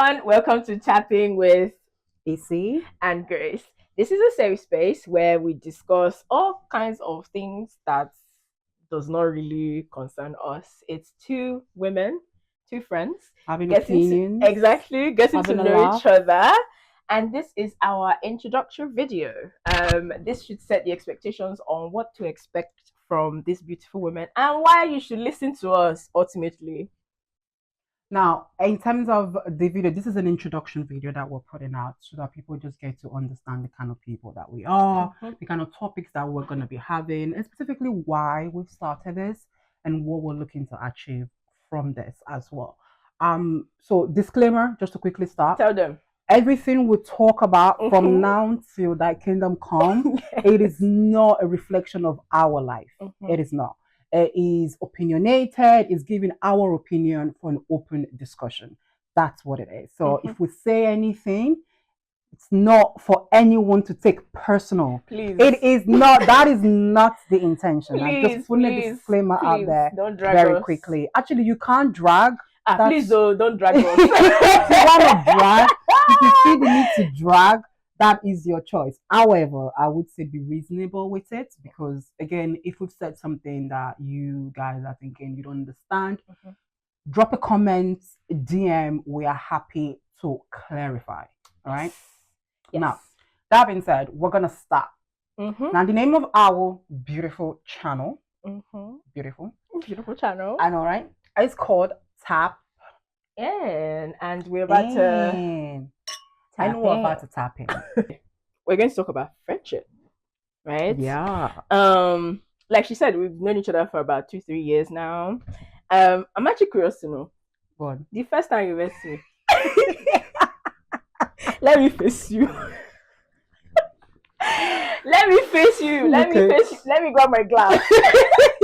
everyone, welcome to Tapping with AC and Grace. This is a safe space where we discuss all kinds of things that does not really concern us. It's two women, two friends, having opinions, getting to having a know laugh. each other. And this is our introductory video. This should set the expectations on what to expect from these beautiful women and why you should listen to us ultimately. Now, in terms of the video, this is an introduction video that we're putting out so that people just get to understand the kind of people that we are, the kind of topics that we're going to be having, and specifically why we've started this and what we're looking to achieve from this as well. So disclaimer, just to quickly start. Tell them. Everything we talk about from now till thy kingdom come, it is not a reflection of our life. It is not. It is opinionated, it's giving our opinion for an open discussion. That's what it is. So if we say anything, it's not for anyone to take personal. Please. It is not, that is not the intention. Please, I'm just putting a disclaimer out there don't drag very us. quickly. Actually, you can't drag. Please don't drag us. If you want to drag, if you see the need to drag, that is your choice. However, I would say be reasonable with it because, again, if we've said something that you guys are thinking you don't understand, drop a comment, DM. We are happy to clarify. All right. Yes. Now, that being said, we're gonna start. Now, the name of our beautiful channel, beautiful channel. I know, right? It's called TapIn, and we're about to. I know we're about to tap in. We're going to talk about friendship, right? Yeah. Like she said, we've known each other for about 2-3 years now. I'm actually curious to know. What? The first time you met me. Let me face you. Let me face you. Let me grab my glass.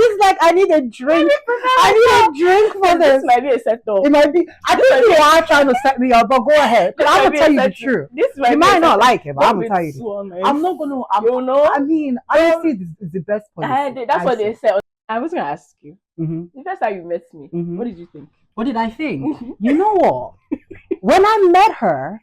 It's like I need a drink. I need a drink for this. This might be a setup. It might be. I think you are trying to set me up, but go ahead. I'm gonna tell you the truth. You might not like it, but I'm gonna tell you. I'm not gonna. You know. I mean, honestly, this is the best policy. That's what they said. I was gonna ask you. The first time you met me, what did you think? What did I think? You know what? When I met her,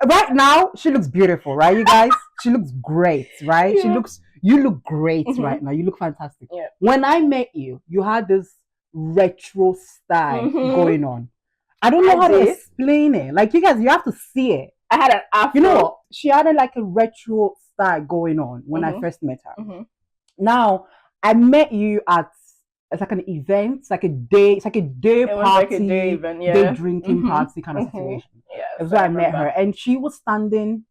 right now she looks beautiful, right? You guys, she looks great, right? Yeah. You look great right now. You look fantastic. Yeah. When I met you, you had this retro style going on. I don't know how to explain it. Like, you guys, you have to see it. I had an afro. You know what? She had like a retro style going on when I first met her. Now, I met you at it's like an event, it's like a day party, like a day event, day drinking party kind of situation. Yeah, that's where I met her, and she was standing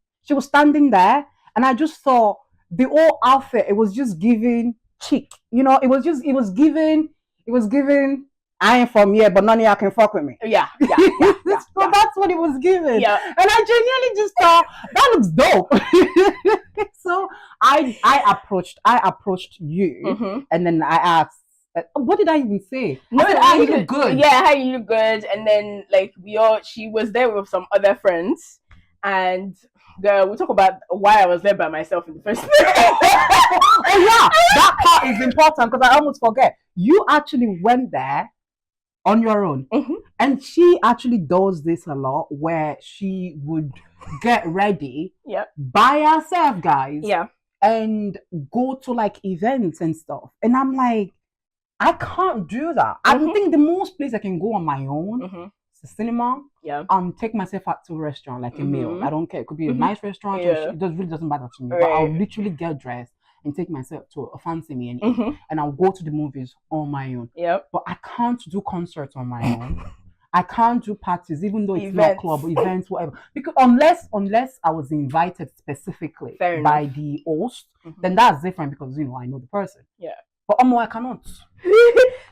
there, and I just saw the whole outfit. It was just giving chic, you know. It was giving. I ain't from here, but none of y'all can fuck with me. Yeah. So that's what it was giving. Yeah. And I genuinely just thought that looks dope. So I approached you, and then I asked, what did I even say? No, you look good. Yeah, how you look good. And then like she was there with some other friends, and we talk about why I was there by myself in the first place. Oh yeah, that part is important because I almost forget. You actually went there on your own, and she actually does this a lot, where she would get ready by herself, guys, and go to like events and stuff. And I'm like, I can't do that. I think the most place I can go on my own is the cinema. Yeah. Take myself out to a restaurant, like a meal. I don't care. It could be a nice restaurant. It really doesn't matter to me. Right. But I'll literally get dressed and take myself to a fancy meal and eat. And I'll go to the movies on my own. Yep. But I can't do concerts on my own. I can't do parties, even though it's not club, events, whatever. Because unless I was invited specifically by the host, then that's different because, you know, I know the person. Yeah. But I cannot.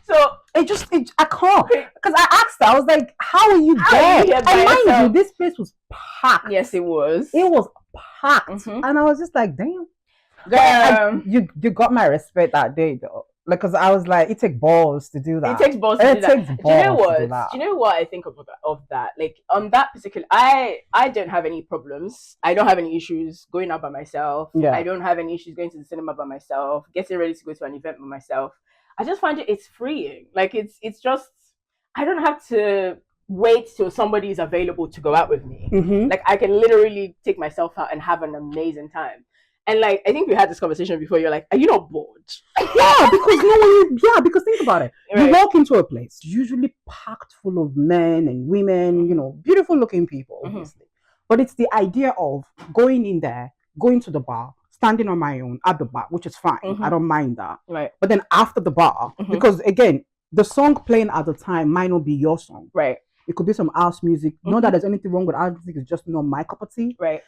So I can't. Because I asked her, I was like, how are you there? And mind you, this place was packed. Yes, it was. It was packed. And I was just like, damn. You got my respect that day though. Like, because I was like, it takes balls to do that. It takes balls to do that. Do you know what I think of that? Like, on that particular, I don't have any problems. I don't have any issues going out by myself. Yeah. I don't have any issues going to the cinema by myself, getting ready to go to an event by myself. I just find it's freeing. Like, it's just, I don't have to wait till somebody is available to go out with me. Like I can literally take myself out and have an amazing time. And like I think we had this conversation before. You're like, are you not bored? Yeah, because think about it. Right. You walk into a place usually packed full of men and women, beautiful looking people, obviously. But it's the idea of going in there, going to the bar, standing on my own at the bar, which is fine. I don't mind that. Right. But then after the bar, because again, the song playing at the time might not be your song. Right. It could be some house music. Not that there's anything wrong with house music, it's just not my cup of tea. Right.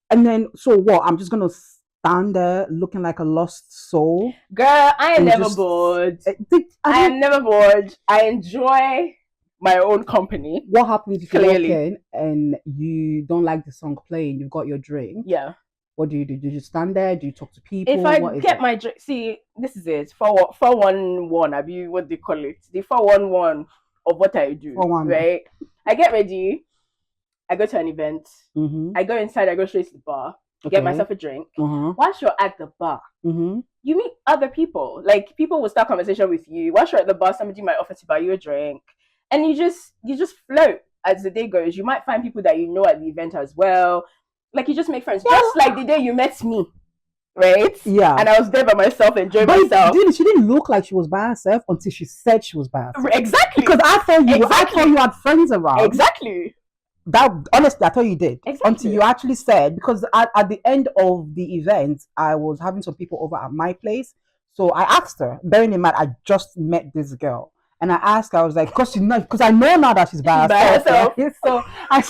And then, so what? I'm just going to stand there looking like a lost soul. Girl, I am never bored. I am never bored. I enjoy my own company. What happens if you walk in and you don't like the song playing? You've got your drink. Yeah. What do? Do you stand there? Do you talk to people? If I get my drink, see, this is it. 411. What do you call it? The 411 of what I do. 411. Right. I get ready. I go to an event. I go inside. I go straight to the bar. Get myself a drink. Once you're at the bar, you meet other people. Like people will start conversation with you. Once you're at the bar, somebody might offer to buy you a drink, and you just float as the day goes. You might find people that you know at the event as well. Like you just make friends. Yeah. Just like the day you met me, right? Yeah. And I was there by myself, enjoying myself. She didn't look like she was by herself until she said she was by herself. Exactly. Because I thought you had friends around. Exactly. That honestly, I thought you did. Exactly. Until you actually said, because at the end of the event, I was having some people over at my place. So I asked her, bearing in mind, I just met this girl. And I asked her, I was like, because I know now that she's by herself. Yeah? So I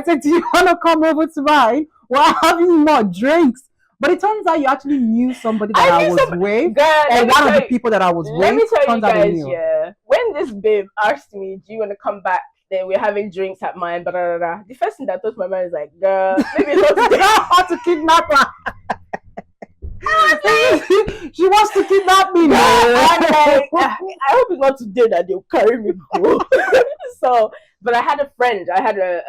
said, do you want to come over to mine? We're having more drinks. But it turns out you actually knew somebody that I was with. Girl, or one of the people that I was with. Let me tell you guys, yeah. When this babe asked me, do you want to come back? Then we're having drinks at mine, blah, blah, blah. The first thing that thought to my mind is like, girl, maybe it's not today. How to kidnap her. She wants to kidnap me. I hope it's not today that they'll carry me go. So, but I had a friend. I had a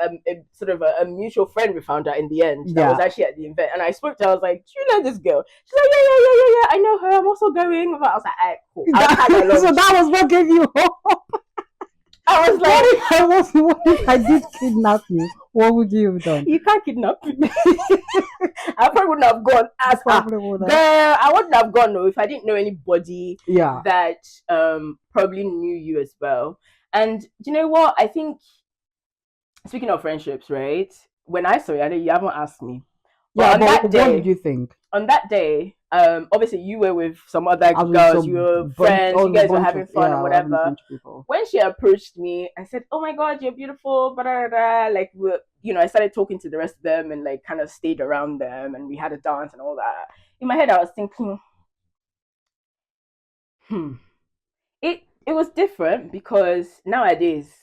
sort of a mutual friend. We found out in the end that was actually at the event, and I spoke to her. I was like, "Do you know this girl?" She's like, "Yeah. I know her. I'm also going." But I was like, "Alright, cool." So that was what gave you hope. I was like, what if I did kidnap you? What would you have done? You can't kidnap me. I probably wouldn't have gone as far. I wouldn't have gone if I didn't know anybody that probably knew you as well. And you know what? I think, speaking of friendships, right? When I saw you, I know you haven't asked me. But what did you think? On that day, obviously you were with some other girls, you were friends, you guys were having fun or whatever. When she approached me, I said, "Oh my God, you're beautiful," blah, blah, blah. Like, I started talking to the rest of them and like kind of stayed around them, and we had a dance and all that. In my head, I was thinking, it was different because nowadays,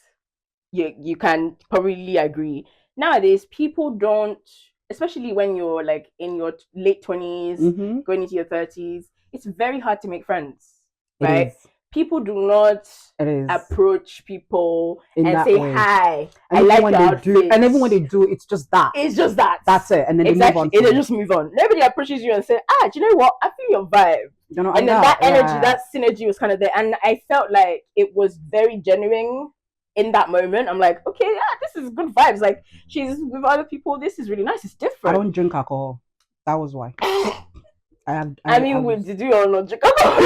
you can probably agree. Nowadays, people don't, especially when you're like in your late 20s, going into your 30s, it's very hard to make friends, right? People do not approach people and say hi. And I like your outfit. And even when they do, it's just that. It's just that. That's it. And then exactly. They just move on. Nobody approaches you and say, do you know what? I feel your vibe. And then that energy, that synergy was kind of there. And I felt like it was very genuine. In that moment, I'm like, okay, this is good vibes. Like, she's with other people. This is really nice. It's different. I don't drink alcohol. That was why. Did you all not drink alcohol?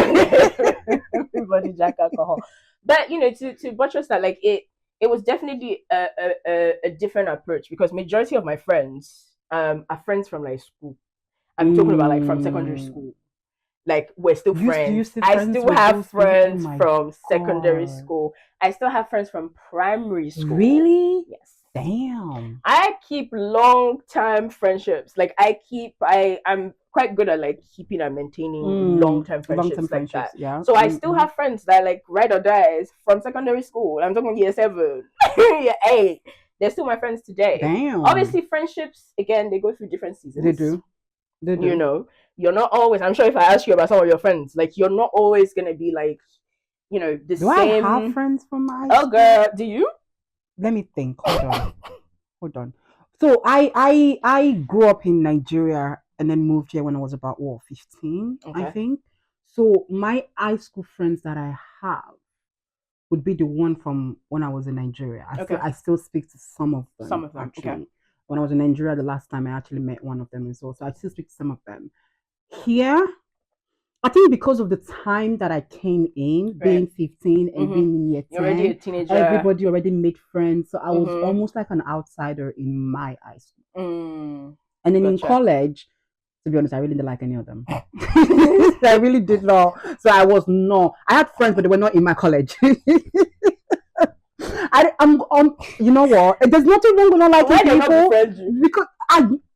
Everybody drank alcohol. But, to buttress that, like, it was definitely a different approach because majority of my friends are friends from, like, school. I'm talking about, like, from secondary school. Like, we're still friends. I still have friends from secondary school. I still have friends from primary school. Really? Yes. Damn. I keep long-term friendships. Like, I'm quite good at, like, keeping and maintaining long-term friendships like that. Yeah. So I still have friends that, like, ride or dies from secondary school. I'm talking year 7, year 8. They're still my friends today. Damn. Obviously, friendships, again, they go through different seasons. They do. You're not always, I'm sure if I ask you about some of your friends, like, you're not always going to be, like, the do same. I have friends from my school? Oh, girl, do you? Let me think. Hold on. So I grew up in Nigeria and then moved here when I was about 15, I think. So my high school friends that I have would be the one from when I was in Nigeria. I still speak to some of them. Some of them, actually. okay. When I was in Nigeria the last time, I actually met one of them as well. So I still speak to some of them. Here, I think because of the time that I came in, being 15 and being in year 10, you're already a teenager. Everybody already made friends. So I was almost like an outsider in my eyes. And then in college, to be honest, I really didn't like any of them. I really did not. So I was not. I had friends, but they were not in my college. I'm you know what? There's nothing wrong with not liking people because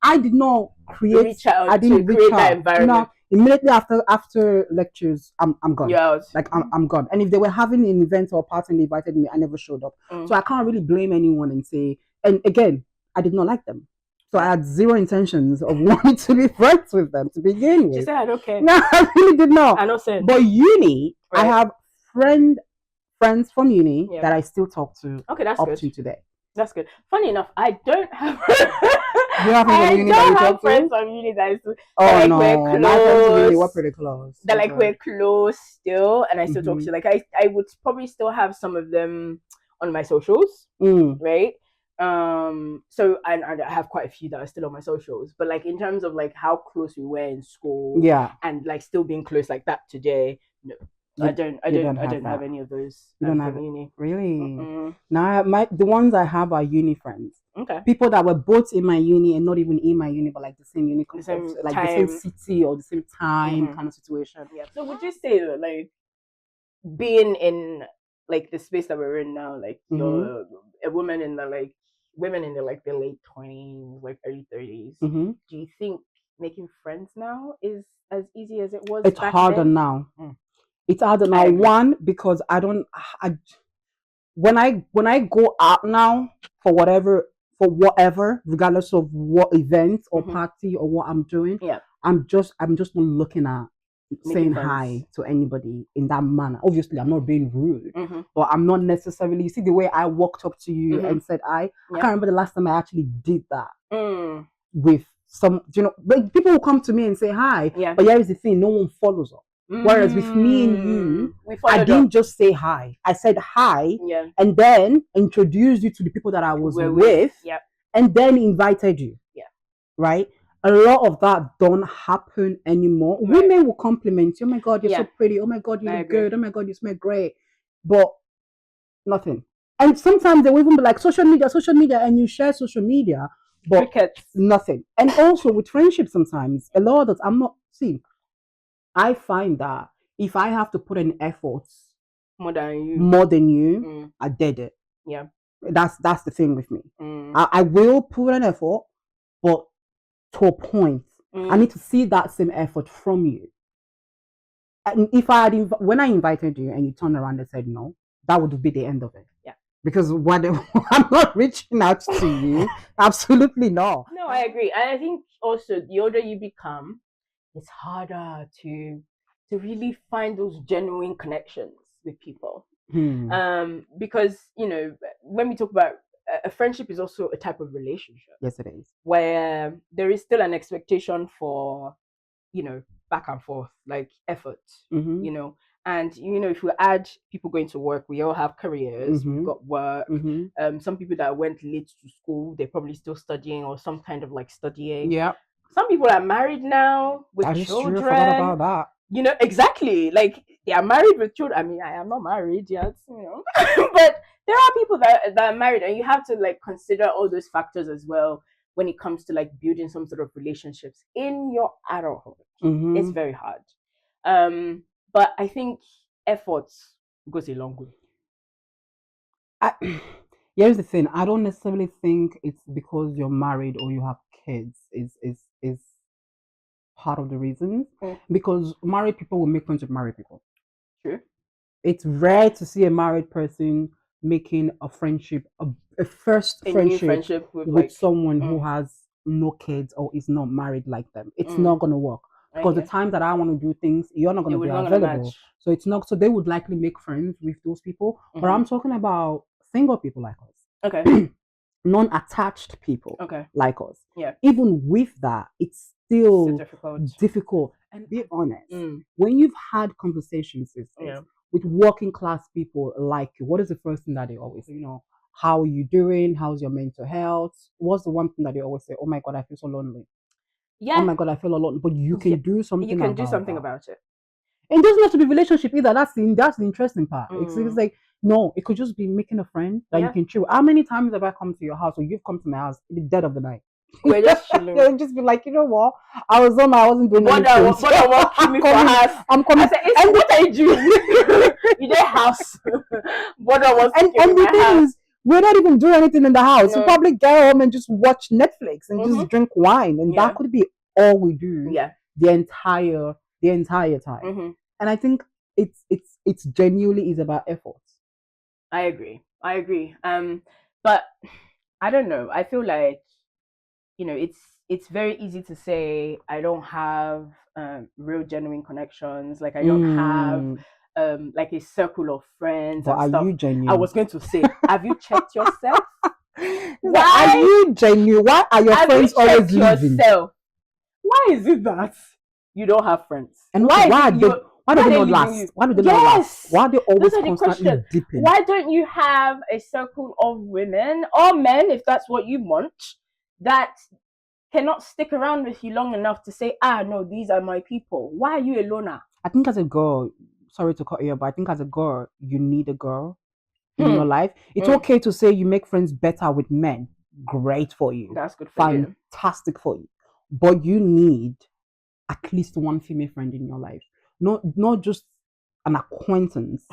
I did not create. Reach out I didn't create that environment. No, immediately after lectures, I'm gone. You're out. Like I'm gone. And if they were having an event or a party and they invited me, I never showed up. So I can't really blame anyone and say. And again, I did not like them. So I had zero intentions of wanting to be friends with them to begin with. She said, I don't care. No, I really did not. I know, saying. But uni, I have friends from uni that I still talk to. Okay, that's up good. To today. That's good. Funny enough, I don't have. You have friends from uni that is. Oh no, my friends from uni were pretty close. That like we're close still, and I still talk to. Like I would probably still have some of them on my socials, right? So I have quite a few that are still on my socials, but like in terms of like how close we were in school, and like still being close like that today, no. I don't have any of those. You don't have uni. Really? Now the ones I have are uni friends. Okay. People that were both in my uni and not even in my uni, but like the same uni, the same city or the same time kind of situation. Yeah. So would you say that like being in like the space that we're in now, like you're a woman in the like women in the like the late 20s, like early 30s, do you think making friends now is as easy as it was? It's harder then? now. It's harder now. One, because when I go out now for whatever, regardless of what event or party or what I'm doing, I'm just not looking at saying hi to anybody in that manner. Obviously, I'm not being rude, but I'm not necessarily. You see the way I walked up to you and said hi. I can't remember the last time I actually did that with some. You know, like people will come to me and say hi, but here is the thing: no one follows up. Whereas with me and you, I didn't just say hi. I said hi, and then introduced you to the people that I was with, and then invited you. Right? A lot of that don't happen anymore. Women will compliment you. Oh my God, you're so pretty. Oh my God, you look good. Oh my God, you smell great. But nothing. And sometimes they will even be like social media, and you share social media, but nothing. And also with friendship, sometimes a lot of that I find that if I have to put in effort more than you, I did it. Yeah. That's the thing with me. I will put an effort, but to a point. I need to see that same effort from you. And if when I invited you and you turned around and said no, that would be the end of it. Yeah. Because I'm not reaching out to you. Absolutely not. No, I agree. And I think also the older you become, it's harder to really find those genuine connections with people. Because, you know, when we talk about a friendship is also a type of relationship. Yes, it is. Where there is still an expectation for, you know, back and forth, like effort, you know. And, you know, if we add people going to work, we all have careers, we've got work. Some people that went late to school, they're probably still studying or some kind of like studying. Yeah. Some people are married now with children. True. I forgot about that. You know, exactly. Like they are married with children. I mean, I am not married yet, you know. But there are people that are married, and you have to like consider all those factors as well when it comes to like building some sort of relationships in your adulthood. It's very hard. But I think effort goes a long way. Here's the thing. I don't necessarily think it's because you're married or you have kids is part of the reason. Because married people will make friends with married people. True. It's rare to see a married person making a friendship, a first friendship with like, someone who has no kids or is not married like them. It's not going to work. Because the time that I want to do things, you're not going to be available. So it's not. So they would likely make friends with those people. But I'm talking about single people like us. Okay. Non-attached people. Okay. Like us. Yeah. Even with that, it's still difficult. And be honest, when you've had conversations with this, with working class people like you, what is the first thing that they always say? How are you doing? How's your mental health? What's the one thing that they always say? Oh my God, I feel so lonely. Yeah. Oh my God, I feel alone. But you can do something. You can do something about it. It doesn't have to be relationship either. That's the interesting part. It's like, no, it could just be making a friend that you can chill. How many times have I come to your house or you've come to my house in the dead of the night? We're just chilling. You'll just be like, you know what? I wasn't doing anything. I'm coming. What are you doing? You did house. And the thing is, we're not even doing anything in the house. No. We probably get home and just watch Netflix and just drink wine, and that could be all we do. Yeah. The entire time. And I think it's genuinely is about effort. I agree. But I don't know. I feel like, it's very easy to say I don't have real genuine connections. Like I don't have like a circle of friends. But and stuff. Are you genuine? I was going to say, have you checked yourself? Why are you genuine? Why are your friends always leaving? Why is it that you don't have friends? And why do they not last? Why do they not last? Why are they always constantly dipping? Why don't you have a circle of women or men, if that's what you want, that cannot stick around with you long enough to say, no, these are my people? Why are you a loner? I think as a girl, sorry to cut you, but I think as a girl, you need a girl in your life. It's okay to say you make friends better with men. Great for you. That's good for you. Fantastic for you. But you need at least one female friend in your life. Not just an acquaintance,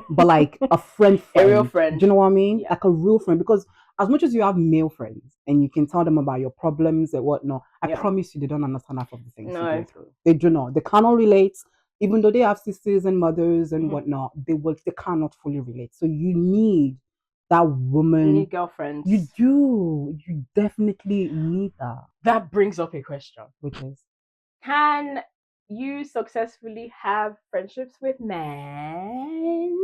but like a friend. A real friend. Do you know what I mean? Yeah. Like a real friend. Because as much as you have male friends and you can tell them about your problems and whatnot, I promise you they don't understand half of the things you go through. They do not. They cannot relate. Even though they have sisters and mothers and whatnot, they cannot fully relate. So you need that woman. You need girlfriends. You do. You definitely need that. That brings up a question. Which is? Can you successfully have friendships with men?